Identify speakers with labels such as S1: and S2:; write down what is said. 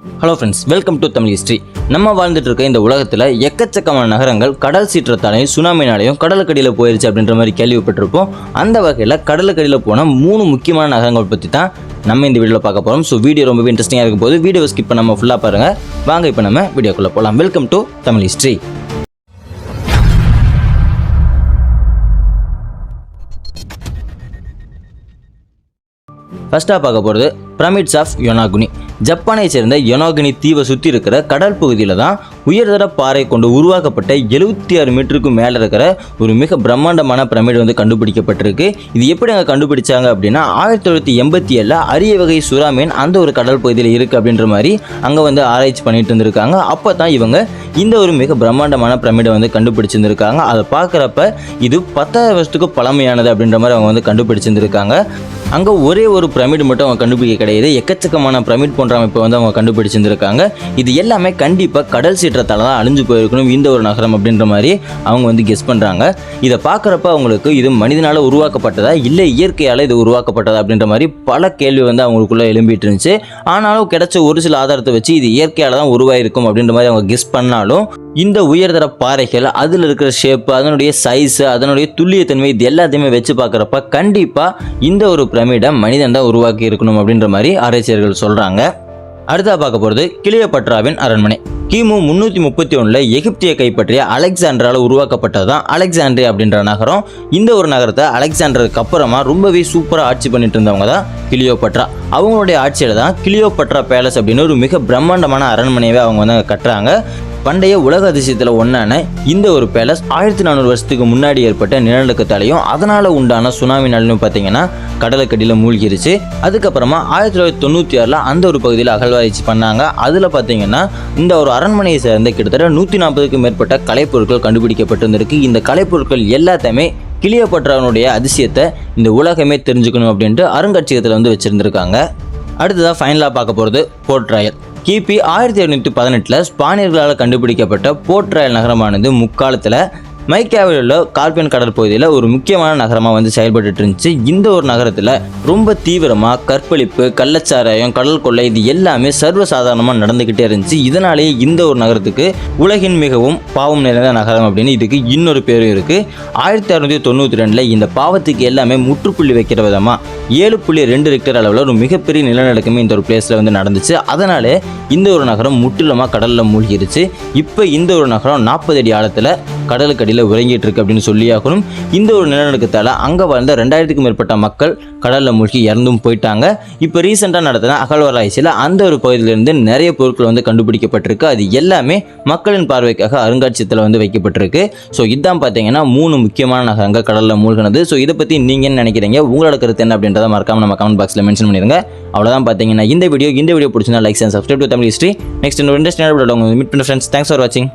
S1: Hello friends, welcome to Tamil history. நம்ம வாழ்ந்துட்டு இருக்க இந்த உலகத்தில் எக்கச்சக்கமான நகரங்கள் கடல் சீற்றத்தாலையும் சுனாமினாலையும் கடலுக்கடியில் போயிருச்சு அப்படின்ற மாதிரி கேள்விப்பட்டிருப்போம். அந்த வகையில் கடலுக்கடியில் போன 3 முக்கியமான நகரங்கள் பற்றி தான் நம்ம இந்த வீடியோவில் பார்க்க போகிறோம். ஸோ வீடியோ ரொம்பவே இன்ட்ரெஸ்டிங்காக இருக்கும் போது வீடியோ ஸ்கிப் பண்ணாமல் ஃபுல்லாக பாருங்கள். வாங்க இப்போ நம்ம வீடியோக்குள்ளே போகலாம். Welcome to Tamil history. ஃபர்ஸ்ட்டாக பார்க்க போகிறது பிரமிட்ஸ் ஆஃப் யோனாகுனி. ஜப்பானை சேர்ந்த யோனாகுனி தீவை சுற்றி இருக்கிற கடல் பகுதியில் தான் உயர்தர பாறை கொண்டு உருவாக்கப்பட்ட 76 மீட்டருக்கு மேலே இருக்கிற ஒரு மிக பிரம்மாண்டமான பிரமிடு வந்து கண்டுபிடிக்கப்பட்டிருக்கு. இது எப்படி அங்கே கண்டுபிடிச்சாங்க அப்படின்னா 1987 அரிய வகை சுறாமீன் அந்த ஒரு கடல் பகுதியில் இருக்குது அப்படின்ற மாதிரி அங்கே வந்து ஆராய்ச்சி பண்ணிட்டு இருந்திருக்காங்க. அப்போ தான் இவங்க இந்த ஒரு மிக பிரம்மாண்டமான பிரமிடை வந்து கண்டுபிடிச்சிருந்திருக்காங்க. அதை பார்க்குறப்ப இது 10,000 வருஷத்துக்கு பழமையானது அப்படின்ற மாதிரி அவங்க வந்து கண்டுபிடிச்சிருந்திருக்காங்க. அங்கே ஒரே ஒரு பிரமிடு மட்டும் அவங்க கண்டுபிடிக்க கிடையாது, எக்கச்சக்கமான பிரமிட் போன்ற அமைப்பை வந்து அவங்க கண்டுபிடிச்சிருந்திருக்காங்க. இது எல்லாமே கண்டிப்பாக கடல் சீற்றத்தால் தான் அழிஞ்சு போயிருக்கணும் இந்த ஒரு நகரம் அப்படின்ற மாதிரி அவங்க வந்து கெஸ் பண்ணுறாங்க. இதை பார்க்குறப்ப அவங்களுக்கு இது மனிதனால் உருவாக்கப்பட்டதா இல்லை இயற்கையால் இது உருவாக்கப்பட்டதா அப்படின்ற மாதிரி பல கேள்வி வந்து அவங்களுக்குள்ளே எழும்பிட்டு இருந்துச்சு. ஆனாலும் கிடைச்ச ஒரு சில ஆதாரத்தை வச்சு இது இயற்கையால் தான் உருவாயிருக்கும் அப்படின்ற மாதிரி அவங்க கெஸ் பண்ணாலும் இந்த உயர்தர பாறைகள், அதில் இருக்கிற ஷேப்பு, அதனுடைய சைஸு, அதனுடைய துல்லியத்தன்மை, இது எல்லாத்தையுமே வச்சு பார்க்குறப்ப கண்டிப்பாக இந்த ஒரு பிரமிடை மனிதன் தான் உருவாக்கி இருக்கணும் அப்படின்ற மாதிரி ஆராய்ச்சியர்கள் சொல்கிறாங்க. அடுத்தா பார்க்க போகிறது கிளியோபாட்ராவின் அரண்மனை. கிமு 331 எகிப்திய கைப்பற்றிய அலெக்சாண்டரால் உருவாக்கப்பட்டது தான் அலெக்சாண்ட்ரியா அப்படின்ற நகரம். இந்த ஒரு நகரத்தை அலெக்சாண்டருக்கு அப்புறமா ரொம்பவே சூப்பராக ஆட்சி பண்ணிட்டு இருந்தவங்க தான் கிளியோபாட்ரா. அவங்களுடைய ஆட்சியில் தான் கிளியோபாட்ரா பேலஸ் அப்படின்னு ஒரு மிக பிரம்மாண்டமான அரண்மனையவே அவங்க வந்து கட்டுறாங்க. பண்டைய உலக அதிசயத்தில் ஒன்றான இந்த ஒரு பேலஸ் 1400 வருஷத்துக்கு முன்னாடி ஏற்பட்ட நிலநடுக்கத்தாலையும் அதனால் உண்டான சுனாமினாலையும் பார்த்தீங்கன்னா கடலுக்கடியில் மூழ்கிருச்சு. அதுக்கப்புறமா 1996 அந்த ஒரு பகுதியில் அகழ்வாராய்ச்சி பண்ணாங்க. அதில் பார்த்தீங்கன்னா இந்த ஒரு அரண்மனையை சேர்ந்த கிட்டத்தட்ட 140க்கும் மேற்பட்ட கலைப்பொருட்கள் கண்டுபிடிக்கப்பட்டிருந்திருக்கு. இந்த கலைப்பொருட்கள் எல்லாத்தையுமே கிளியோபாட்ராவினுடைய அதிசயத்தை இந்த உலகமே தெரிஞ்சுக்கணும் அப்படின்ட்டு அருங்காட்சியகத்தில் வந்து வச்சுருந்துருக்காங்க. அடுத்ததாக ஃபைனலாக பார்க்க போகிறது போர்ட் ராயல். கிபி 1718 ஸ்பானியர்களால் கண்டுபிடிக்கப்பட்ட போர்ட் ராயல் நகரமானது முக்காலத்தில் மைக்காவில் உள்ள கார்பியன் கடல் பகுதியில் ஒரு முக்கியமான நகரமாக வந்து செயல்பட்டு இருந்துச்சு. இந்த ஒரு நகரத்தில் ரொம்ப தீவிரமாக கற்பழிப்பு, கள்ளச்சாராயம், கடல் கொள்ளை இது எல்லாமே சர்வசாதாரணமாக நடந்துக்கிட்டே இருந்துச்சு. இதனாலேயே இந்த ஒரு நகரத்துக்கு உலகின் மிகவும் பாவம் நிறைந்த நகரம் அப்படின்னு இதுக்கு இன்னொரு பேரும் இருக்குது. 1692 இந்த பாவத்துக்கு எல்லாமே முற்றுப்புள்ளி வைக்கிற விதமாக 7.2 ரிக்டர் அளவில் ஒரு மிகப்பெரிய நிலநடுக்கமே இந்த ஒரு பிளேஸில் வந்து நடந்துச்சு. அதனாலே இந்த ஒரு நகரம் முற்றிலுமாக கடலில் மூழ்கிருச்சு. இப்போ இந்த ஒரு நகரம் 40 அடி ஆழத்தில் கடலுக்கடியில் உறங்கிட்டு இருக்கு அப்படின்னு சொல்லியாகணும். இந்த ஒரு நிலநடுக்கத்தால் அங்கே வாழ்ந்த 2000க்கும் மேற்பட்ட மக்கள் கடலில் மூழ்கி இறந்தும் போயிட்டாங்க. இப்போ ரீசெண்டாக நடத்தின அகழ்வாராய்ச்சியில் அந்த ஒரு பகுதியிலிருந்து நிறைய பொருட்கள் வந்து கண்டுபிடிக்கப்பட்டிருக்கு. அது எல்லாமே மக்களின் பார்வைக்காக அருங்காட்சியகத்தில் வந்து வைக்கப்பட்டிருக்கு. ஸோ இதுதான் பார்த்தீங்கன்னா 3 முக்கியமான நகரங்கள் கடலில் மூழ்கினது. ஸோ இதை பற்றி நீங்கள் என்ன நினைக்கிறீங்க, உங்களோட கருத்து என்ன அப்படின்றத மறக்காம நம்ம கமெண்ட் பாக்ஸில் மென்ஷன் பண்ணிடுங்க. அவ்வளோதான் பார்த்தீங்கன்னா இந்த வீடியோ பிடிச்சிருந்தா like and subscribe to Tamil history. Next இன்னொரு இன்ட்ரெஸ்டிங்கான வீடியோவில் உங்களை மீட் பண்ண ஃப்ரெண்ட்ஸ். தேங்க்ஸ் ஃபார் வாட்சிங்.